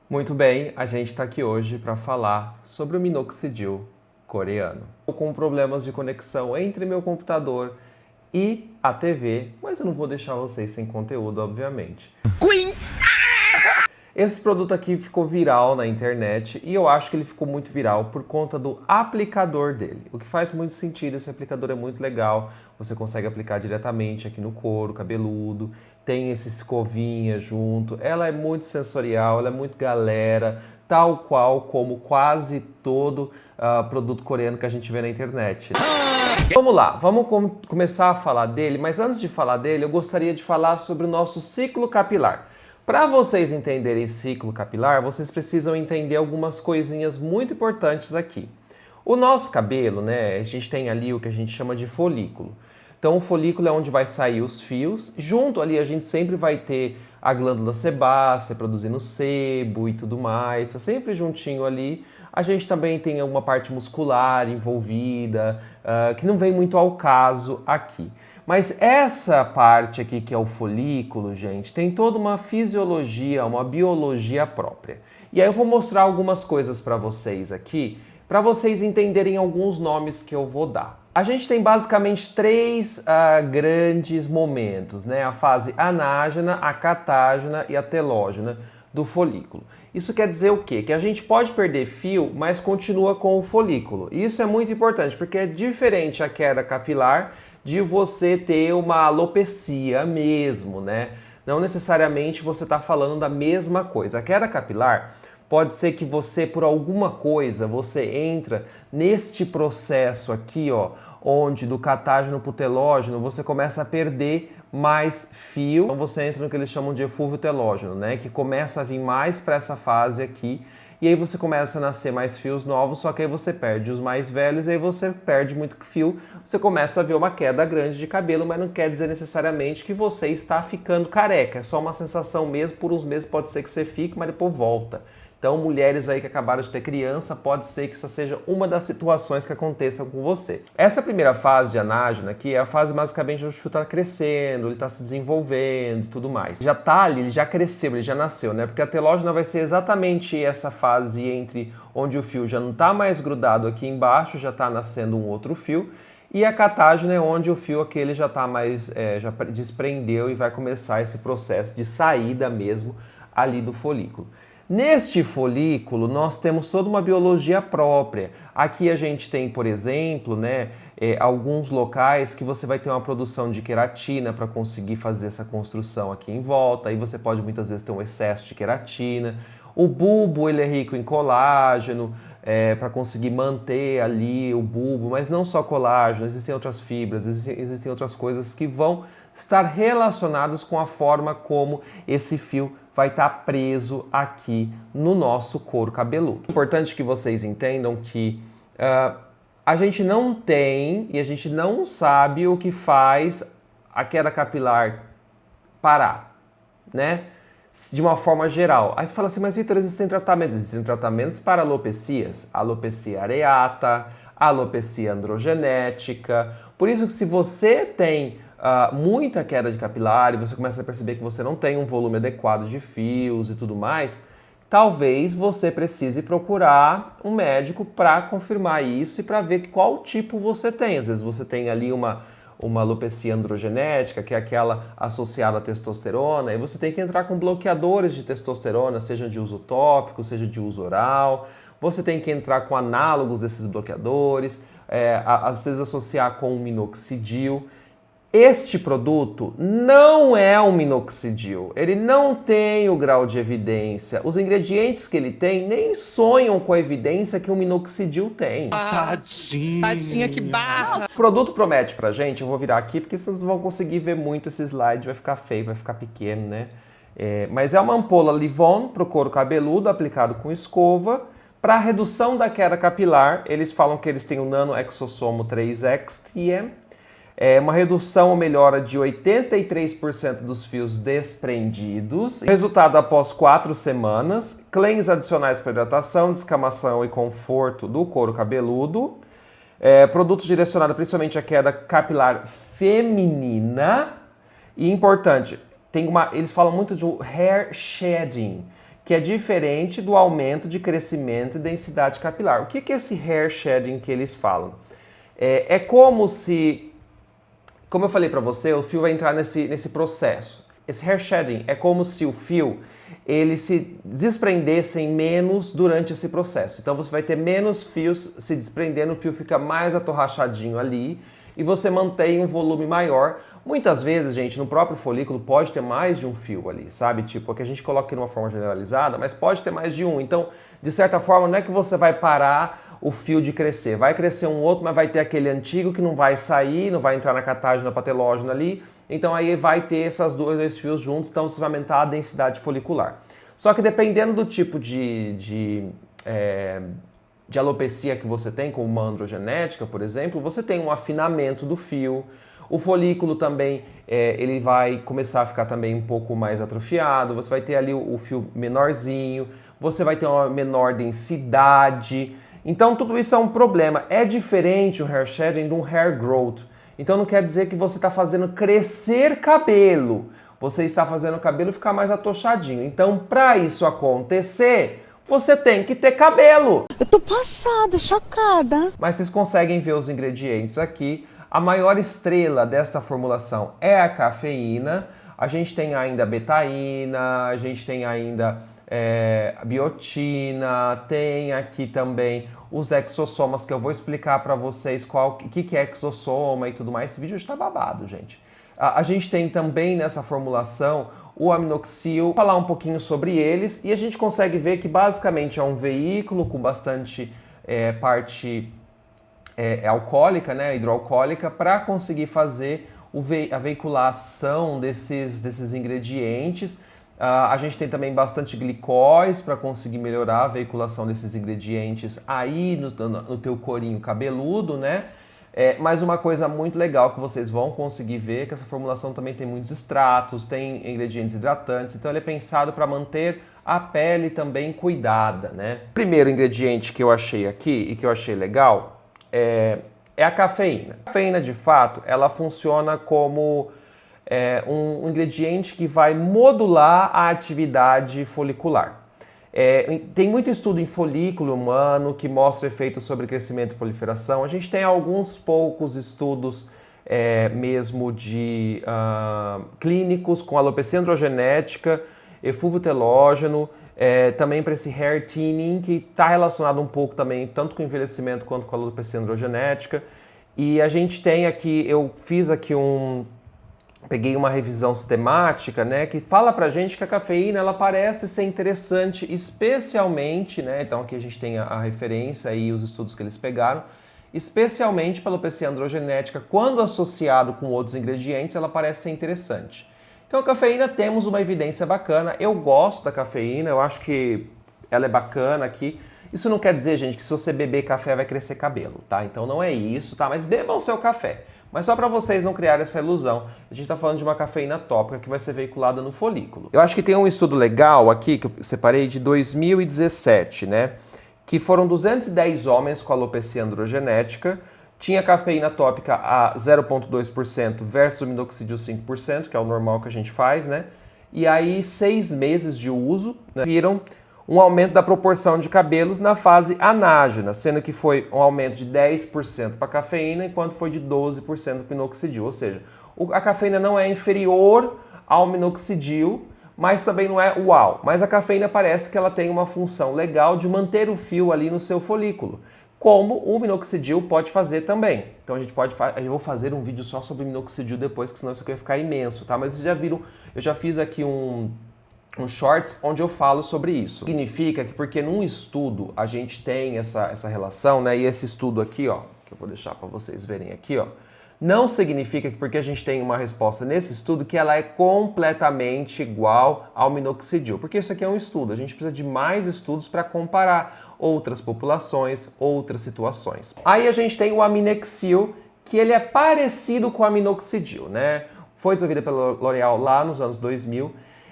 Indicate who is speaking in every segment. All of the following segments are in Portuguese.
Speaker 1: Muito bem, a gente está aqui hoje para falar sobre o minoxidil coreano. Estou com problemas de conexão entre meu computador e a TV, mas eu não vou deixar vocês sem conteúdo, obviamente. Queen! Esse produto aqui ficou viral na internet e eu acho que ele ficou muito viral por conta do aplicador dele. O que faz muito sentido, esse aplicador é muito legal, você consegue aplicar diretamente aqui no couro cabeludo, tem esse escovinha junto, ela é muito sensorial, ela é muito galera, tal qual como quase todo produto coreano que a gente vê na internet. Vamos lá, vamos começar a falar dele, mas antes de falar dele, eu gostaria de falar sobre o nosso ciclo capilar. Para vocês entenderem ciclo capilar, vocês precisam entender algumas coisinhas muito importantes aqui. O nosso cabelo, né, a gente tem ali o que a gente chama de folículo. Então o folículo é onde vai sair os fios, junto ali a gente sempre vai ter a glândula sebácea produzindo sebo e tudo mais, tá sempre juntinho ali. A gente também tem alguma parte muscular envolvida, que não vem muito ao caso aqui. Mas essa parte aqui que é o folículo, gente, tem toda uma fisiologia, uma biologia própria. E aí eu vou mostrar algumas coisas para vocês aqui, para vocês entenderem alguns nomes que eu vou dar. A gente tem basicamente três grandes momentos, né? A fase anágena, a catágena e a telógena do folículo. Isso quer dizer o quê? Que a gente pode perder fio, mas continua com o folículo. E isso é muito importante, porque é diferente a queda capilar de você ter uma alopecia mesmo, né? Não necessariamente você está falando da mesma coisa. A queda capilar pode ser que você, por alguma coisa, você entra neste processo aqui, ó, onde do catágeno para o telógeno você começa a perder mais fio. Então você entra no que eles chamam de eflúvio telógeno, né? Que começa a vir mais para essa fase aqui. E aí você começa a nascer mais fios novos, só que aí você perde os mais velhos, e aí você perde muito fio, você começa a ver uma queda grande de cabelo, mas não quer dizer necessariamente que você está ficando careca, é só uma sensação mesmo, por uns meses pode ser que você fique, mas depois volta. Então, mulheres aí que acabaram de ter criança, pode ser que essa seja uma das situações que aconteçam com você. Essa primeira fase de anágena aqui é a fase basicamente onde o fio está crescendo, ele está se desenvolvendo e tudo mais. Já está ali, ele já cresceu, ele já nasceu, né? Porque a telógena vai ser exatamente essa fase entre onde o fio já não está mais grudado aqui embaixo, já está nascendo um outro fio, e a catágena é onde o fio aquele já está mais, já desprendeu e vai começar esse processo de saída mesmo ali do folículo. Neste folículo, nós temos toda uma biologia própria. Aqui a gente tem, por exemplo, né, alguns locais que você vai ter uma produção de queratina para conseguir fazer essa construção aqui em volta. Aí você pode muitas vezes ter um excesso de queratina. O bulbo ele é rico em colágeno, para conseguir manter ali o bulbo, mas não só colágeno, existem outras fibras, existem outras coisas que vão estar relacionadas com a forma como esse fio vai estar preso aqui no nosso couro cabeludo. É importante que vocês entendam que a gente não tem e a gente não sabe o que faz a queda capilar parar, né? De uma forma geral. Aí você fala assim, mas Vitor, existem tratamentos para alopecias, alopecia areata, alopecia androgenética. Por isso que se você tem muita queda de capilar e você começa a perceber que você não tem um volume adequado de fios e tudo mais, talvez você precise procurar um médico para confirmar isso e para ver qual tipo você tem. Às vezes você tem ali uma alopecia androgenética, que é aquela associada à testosterona, e você tem que entrar com bloqueadores de testosterona, seja de uso tópico, seja de uso oral. Você tem que entrar com análogos desses bloqueadores, às vezes associar com o minoxidil. Este produto não é um minoxidil, ele não tem o grau de evidência. Os ingredientes que ele tem nem sonham com a evidência que o minoxidil tem.
Speaker 2: Tadinha. Tadinha, que barra.
Speaker 1: O produto promete pra gente, eu vou virar aqui porque vocês não vão conseguir ver muito esse slide, vai ficar feio, vai ficar pequeno, né? Mas é uma ampola Livon pro couro cabeludo aplicado com escova. Para redução da queda capilar, eles falam que eles têm o nanoexossomo 3XTM. É uma redução ou melhora de 83% dos fios desprendidos. Resultado após 4 semanas. Cleans adicionais para hidratação, descamação e conforto do couro cabeludo. Produtos direcionados principalmente à queda capilar feminina. E importante, eles falam muito de hair shedding, que é diferente do aumento de crescimento e densidade capilar. O que é esse hair shedding que eles falam? É como se, como eu falei para você, o fio vai entrar nesse processo. Esse hair shedding é como se o fio ele se desprendesse menos durante esse processo. Então você vai ter menos fios se desprendendo, o fio fica mais atorrachadinho ali e você mantém um volume maior. Muitas vezes, gente, no próprio folículo pode ter mais de um fio ali, sabe? Tipo, aqui a gente coloca aqui de uma forma generalizada, mas pode ter mais de um. Então, de certa forma, não é que você vai parar o fio de crescer. Vai crescer um outro, mas vai ter aquele antigo que não vai sair, não vai entrar na catágena patelógena ali. Então aí vai ter esses dois fios juntos, então você vai aumentar a densidade folicular. Só que dependendo do tipo de alopecia que você tem, como uma androgenética, por exemplo, você tem um afinamento do fio. O folículo também, ele vai começar a ficar também um pouco mais atrofiado, você vai ter ali o fio menorzinho, você vai ter uma menor densidade. Então tudo isso é um problema. É diferente o hair shedding de um hair growth. Então não quer dizer que você está fazendo crescer cabelo. Você está fazendo o cabelo ficar mais atochadinho. Então, para isso acontecer, você tem que ter cabelo.
Speaker 2: Eu tô passada, chocada.
Speaker 1: Mas vocês conseguem ver os ingredientes aqui. A maior estrela desta formulação é a cafeína. A gente tem ainda betaína, a gente tem ainda biotina, tem aqui também os exossomas, que eu vou explicar para vocês o que é exossoma e tudo mais. Esse vídeo está babado, gente. A gente tem também nessa formulação o aminoxil, vou falar um pouquinho sobre eles, e a gente consegue ver que basicamente é um veículo com bastante parte alcoólica, né, hidroalcoólica, para conseguir fazer a veiculação desses ingredientes. A gente tem também bastante glicóis para conseguir melhorar a veiculação desses ingredientes aí no teu corinho cabeludo, né? Mas uma coisa muito legal que vocês vão conseguir ver é que essa formulação também tem muitos extratos, tem ingredientes hidratantes, então ele é pensado para manter a pele também cuidada, né? O primeiro ingrediente que eu achei aqui e que eu achei legal é a cafeína. A cafeína, de fato, ela funciona como um ingrediente que vai modular a atividade folicular. Tem muito estudo em folículo humano que mostra efeitos sobre crescimento e proliferação. A gente tem alguns poucos estudos mesmo de clínicos com alopecia androgenética, eflúvio telógeno, também para esse hair thinning, que está relacionado um pouco também tanto com o envelhecimento quanto com a alopecia androgenética. E a gente tem aqui, eu fiz aqui peguei uma revisão sistemática, né, que fala pra gente que a cafeína ela parece ser interessante, especialmente, né, então aqui a gente tem a referência e os estudos que eles pegaram, especialmente para a alopecia androgenética, quando associado com outros ingredientes, ela parece ser interessante. Então a cafeína temos uma evidência bacana, eu gosto da cafeína, eu acho que ela é bacana aqui. Isso não quer dizer, gente, que se você beber café vai crescer cabelo, tá? Então não é isso, tá? Mas bebam o seu café. Mas só para vocês não criarem essa ilusão, a gente está falando de uma cafeína tópica que vai ser veiculada no folículo. Eu acho que tem um estudo legal aqui, que eu separei de 2017, né? Que foram 210 homens com alopecia androgenética, tinha cafeína tópica a 0,2% versus o minoxidil 5%, que é o normal que a gente faz, né? E aí, 6 meses de uso, né, viram um aumento da proporção de cabelos na fase anágena, sendo que foi um aumento de 10% para a cafeína, enquanto foi de 12% para o minoxidil. Ou seja, a cafeína não é inferior ao minoxidil, mas também não é uau. Mas a cafeína parece que ela tem uma função legal de manter o fio ali no seu folículo, como o minoxidil pode fazer também. Então eu vou fazer um vídeo só sobre minoxidil depois, que senão isso aqui vai ficar imenso, tá? Mas vocês já viram, eu já fiz aqui um shorts onde eu falo sobre isso. Significa que porque num estudo a gente tem essa relação, né? E esse estudo aqui, ó, que eu vou deixar para vocês verem aqui, ó, não significa que porque a gente tem uma resposta nesse estudo que ela é completamente igual ao minoxidil, porque isso aqui é um estudo, a gente precisa de mais estudos para comparar outras populações, outras situações. Aí a gente tem o aminexil, que ele é parecido com o minoxidil, né? Foi desenvolvida pela L'Oréal lá nos anos 2000,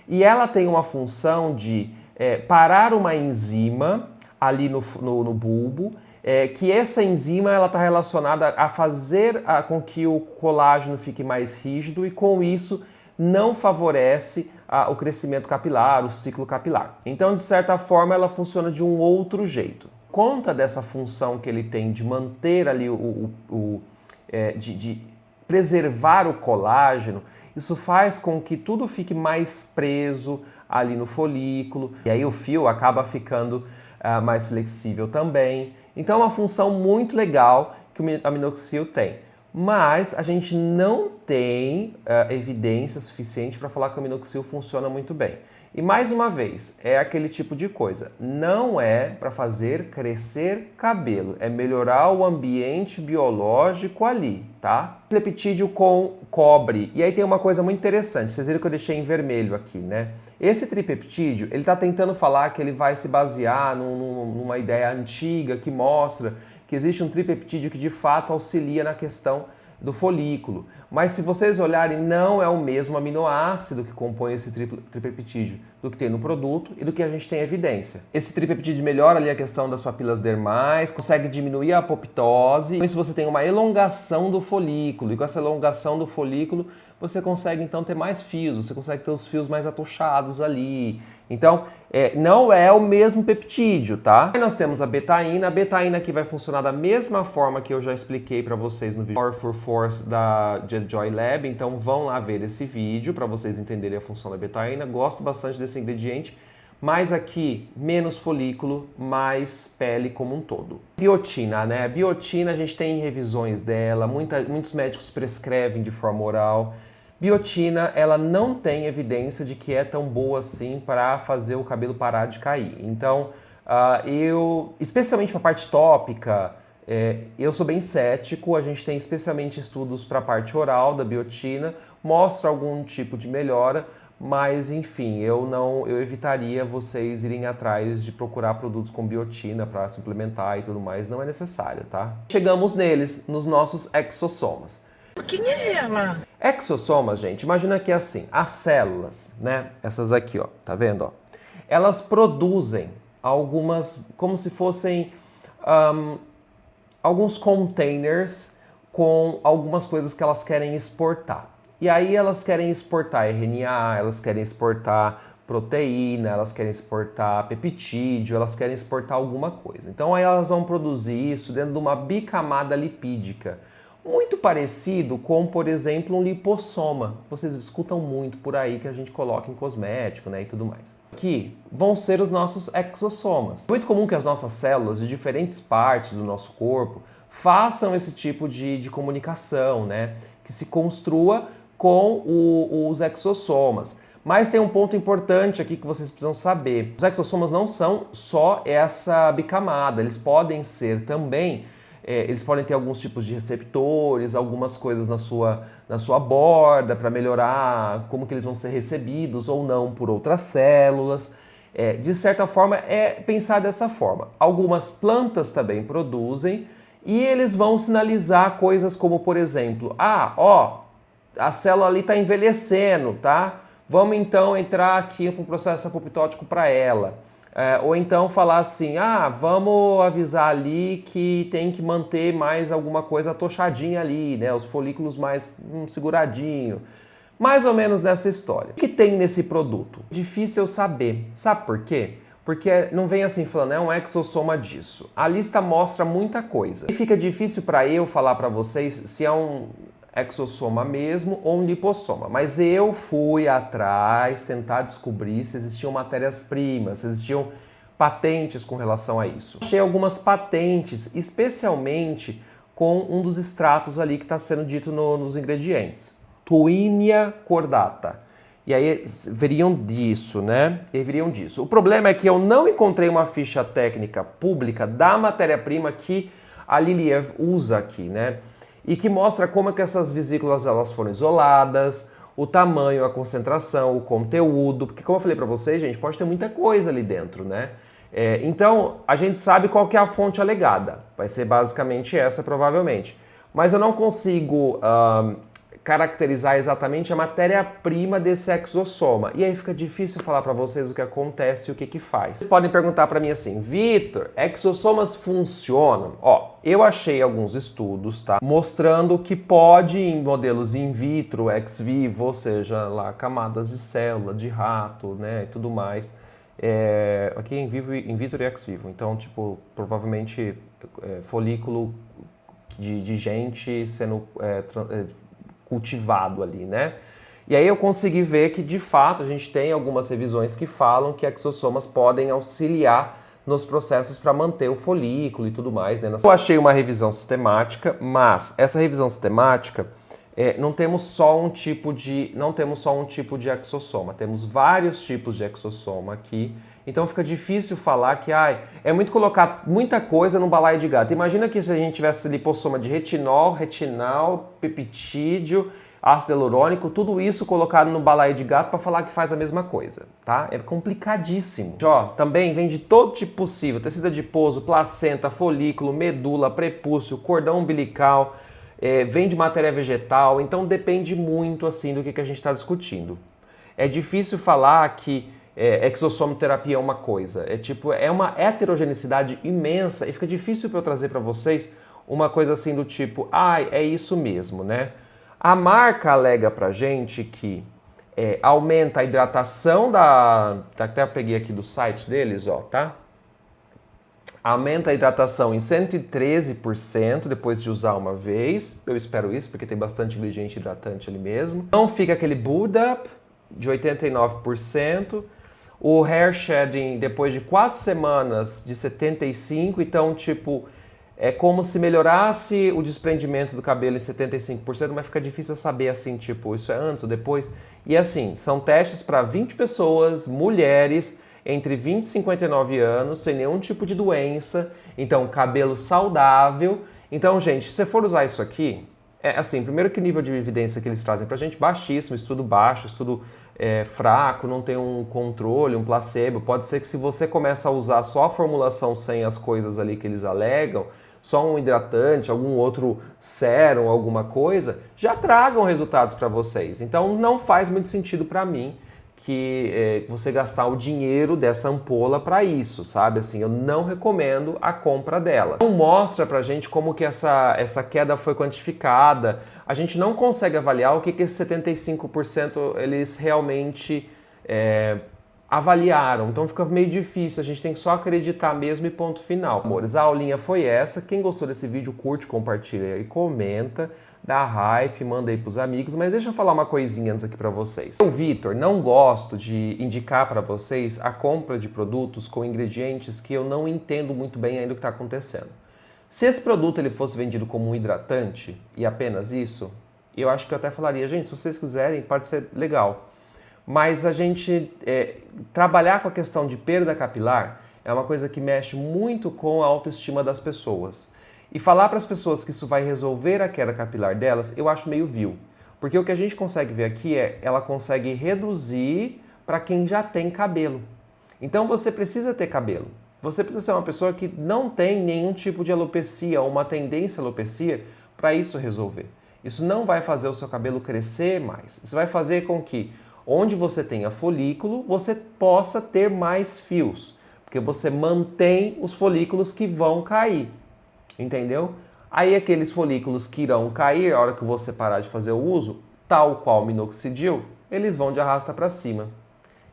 Speaker 1: e ela tem uma função de parar uma enzima ali no bulbo, que essa enzima ela está relacionada a fazer com que o colágeno fique mais rígido e com isso não favorece o crescimento capilar, o ciclo capilar. Então, de certa forma, ela funciona de um outro jeito. Conta dessa função que ele tem de manter ali de preservar o colágeno, isso faz com que tudo fique mais preso ali no folículo, e aí o fio acaba ficando mais flexível também. Então é uma função muito legal que o aminoxidil tem. Mas a gente não tem evidência suficiente para falar que o aminoxidil funciona muito bem. E mais uma vez, é aquele tipo de coisa, não é para fazer crescer cabelo, é melhorar o ambiente biológico ali, tá? Peptídeo com cobre. E aí tem uma coisa muito interessante, vocês viram que eu deixei em vermelho aqui, né? Esse tripeptídeo, ele está tentando falar que ele vai se basear numa ideia antiga que mostra que existe um tripeptídeo que de fato auxilia na questão do folículo. Mas se vocês olharem, não é o mesmo aminoácido que compõe esse tripeptídeo do que tem no produto e do que a gente tem evidência. Esse tripeptídeo melhora ali a questão das papilas dermais, consegue diminuir a apoptose. Com isso você tem uma elongação do folículo, e com essa elongação do folículo você consegue então ter mais fios, você consegue ter os fios mais atochados ali. Então, não é o mesmo peptídeo, tá? Aí nós temos a betaína que vai funcionar da mesma forma que eu já expliquei para vocês no vídeo Power for Force da Joy Lab, então vão lá ver esse vídeo para vocês entenderem a função da betaína. Gosto bastante desse ingrediente, mas aqui menos folículo, mais pele como um todo. Biotina, né? A biotina a gente tem revisões dela, muitos médicos prescrevem de forma oral. Biotina, ela não tem evidência de que é tão boa assim para fazer o cabelo parar de cair. Então, especialmente para a parte tópica, eu sou bem cético. A gente tem especialmente estudos para a parte oral da biotina, mostra algum tipo de melhora, mas enfim, eu evitaria vocês irem atrás de procurar produtos com biotina para suplementar e tudo mais, não é necessário, tá? Chegamos neles, nos nossos exossomas.
Speaker 2: Quem é ela?
Speaker 1: Exossomas, gente, imagina que é assim, as células, né? Essas aqui, ó, tá vendo, ó? Elas produzem algumas, como se fossem alguns containers com algumas coisas que elas querem exportar. E aí elas querem exportar RNA, elas querem exportar proteína, elas querem exportar peptídeo, elas querem exportar alguma coisa. Então aí elas vão produzir isso dentro de uma bicamada lipídica, muito parecido com, por exemplo, um lipossoma. Vocês escutam muito por aí que a gente coloca em cosmético, né, e tudo mais. Aqui vão ser os nossos exossomas. É muito comum que as nossas células de diferentes partes do nosso corpo façam esse tipo de comunicação, né, que se construa com os exossomas. Mas tem um ponto importante aqui que vocês precisam saber. Os exossomas não são só essa bicamada, eles podem ser também... eles podem ter alguns tipos de receptores, algumas coisas na sua borda para melhorar como que eles vão ser recebidos ou não por outras células. De certa forma, é pensar dessa forma. Algumas plantas também produzem e eles vão sinalizar coisas como, por exemplo, a célula ali está envelhecendo, tá? Vamos então entrar aqui com um processo apoptótico para ela. Ou então falar assim, vamos avisar ali que tem que manter mais alguma coisa atochadinha ali, né? Os folículos mais seguradinho. Mais ou menos nessa história. O que tem nesse produto? Difícil saber. Sabe por quê? Porque não vem assim falando, é um exossoma disso. A lista mostra muita coisa. E fica difícil para eu falar para vocês se é um exossoma mesmo ou um lipossoma. Mas eu fui atrás tentar descobrir se existiam matérias-primas, se existiam patentes com relação a isso. Achei algumas patentes, especialmente com um dos extratos ali que está sendo dito nos ingredientes. Twinia cordata. E aí veriam disso, né? E veriam disso. O problema é que eu não encontrei uma ficha técnica pública da matéria-prima que a Liliev usa aqui, né? E que mostra como é que essas vesículas elas foram isoladas, o tamanho, a concentração, o conteúdo, porque como eu falei para vocês, gente, pode ter muita coisa ali dentro, né? Então, a gente sabe qual que é a fonte alegada, vai ser basicamente essa provavelmente, mas eu não consigo caracterizar exatamente a matéria-prima desse exossoma. E aí fica difícil falar para vocês o que acontece e o que que faz. Vocês podem perguntar para mim assim, Vitor, exossomas funcionam? Ó, eu achei alguns estudos, tá? Mostrando que pode em modelos in vitro, ex vivo, ou seja, lá camadas de célula, de rato, né, e tudo mais. Aqui é in vitro e ex vivo. Então, tipo, provavelmente folículo de gente sendo cultivado ali, né? E aí eu consegui ver que, de fato, a gente tem algumas revisões que falam que exossomas podem auxiliar nos processos para manter o folículo e tudo mais, né? Eu achei uma revisão sistemática, mas essa revisão sistemática não temos só um tipo de exossoma, temos vários tipos de exossoma aqui. Então fica difícil falar que é muito colocar muita coisa no balaio de gato. Imagina que se a gente tivesse lipossoma de retinol, retinal, peptídeo, ácido hialurônico, tudo isso colocado no balaio de gato para falar que faz a mesma coisa, tá? É complicadíssimo. Ó, também vem de todo tipo possível, tecido adiposo, placenta, folículo, medula, prepúcio, cordão umbilical, vem de matéria vegetal, então depende muito assim do que a gente está discutindo. É difícil falar que exossomoterapia é uma coisa, é uma heterogeneidade imensa e fica difícil para eu trazer para vocês uma coisa assim do tipo, é isso mesmo, né? A marca alega pra gente que aumenta a hidratação até eu peguei aqui do site deles, ó, tá? Aumenta a hidratação em 113% depois de usar uma vez. Eu espero isso, porque tem bastante ingrediente hidratante ali mesmo. Não fica aquele build-up de 89%. O hair shedding depois de 4 semanas de 75%. Então, tipo, é como se melhorasse o desprendimento do cabelo em 75%, mas fica difícil saber assim, tipo, isso é antes ou depois. E assim, são testes para 20 pessoas, mulheres, entre 20 e 59 anos, sem nenhum tipo de doença, então cabelo saudável. Então, gente, se você for usar isso aqui, assim, primeiro que o nível de evidência que eles trazem pra gente, baixíssimo, estudo baixo, estudo fraco, não tem um controle, um placebo. Pode ser que se você começa a usar só a formulação sem as coisas ali que eles alegam, só um hidratante, algum outro sérum, alguma coisa, já tragam resultados para vocês. Então não faz muito sentido para mim que você gastar o dinheiro dessa ampola para isso, sabe? Assim, eu não recomendo a compra dela. Não mostra pra gente como que essa queda foi quantificada. A gente não consegue avaliar o que esses 75% eles realmente avaliaram. Então fica meio difícil, a gente tem que só acreditar mesmo e ponto final. Amores, a aulinha foi essa. Quem gostou desse vídeo, curte, compartilha e comenta. Dá hype, manda aí pros amigos, mas deixa eu falar uma coisinha antes aqui pra vocês. Eu, Vitor, não gosto de indicar pra vocês a compra de produtos com ingredientes que eu não entendo muito bem ainda o que tá acontecendo. Se esse produto ele fosse vendido como um hidratante e apenas isso, eu acho que eu até falaria, gente, se vocês quiserem, pode ser legal. Mas a gente trabalhar com a questão de perda capilar é uma coisa que mexe muito com a autoestima das pessoas. E falar para as pessoas que isso vai resolver a queda capilar delas, eu acho meio vil. Porque o que a gente consegue ver aqui ela consegue reduzir para quem já tem cabelo. Então você precisa ter cabelo. Você precisa ser uma pessoa que não tem nenhum tipo de alopecia ou uma tendência à alopecia para isso resolver. Isso não vai fazer o seu cabelo crescer mais. Isso vai fazer com que, onde você tenha folículo, você possa ter mais fios. Porque você mantém os folículos que vão cair. Entendeu? Aí aqueles folículos que irão cair a hora que você parar de fazer o uso, tal qual o minoxidil, eles vão de arrasta para cima.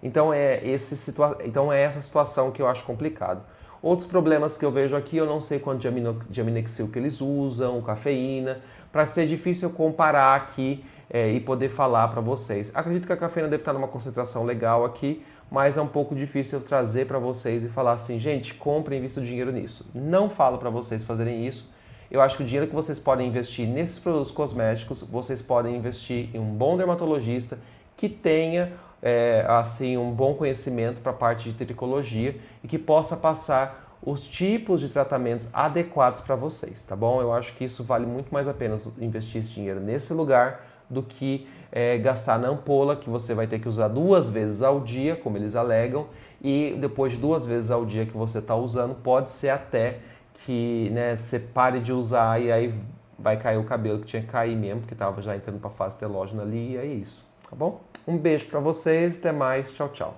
Speaker 1: Então é essa situação que eu acho complicado. Outros problemas que eu vejo aqui, eu não sei quanto de aminexil que eles usam, cafeína, para ser difícil eu comparar aqui e poder falar para vocês. Acredito que a cafeína deve estar numa concentração legal aqui, mas é um pouco difícil eu trazer para vocês e falar assim, gente, comprem e invistam dinheiro nisso. Não falo para vocês fazerem isso. Eu acho que o dinheiro que vocês podem investir nesses produtos cosméticos, vocês podem investir em um bom dermatologista que tenha assim um bom conhecimento para a parte de tricologia e que possa passar os tipos de tratamentos adequados para vocês, tá bom? Eu acho que isso vale muito mais a pena investir esse dinheiro nesse lugar do que gastar na ampola, que você vai ter que usar 2 vezes ao dia, como eles alegam, e depois de 2 vezes ao dia que você está usando, pode ser até que você pare de usar e aí vai cair o cabelo que tinha que cair mesmo, porque tava já entrando pra fase telógena ali, e é isso, tá bom? Um beijo pra vocês, até mais, tchau, tchau.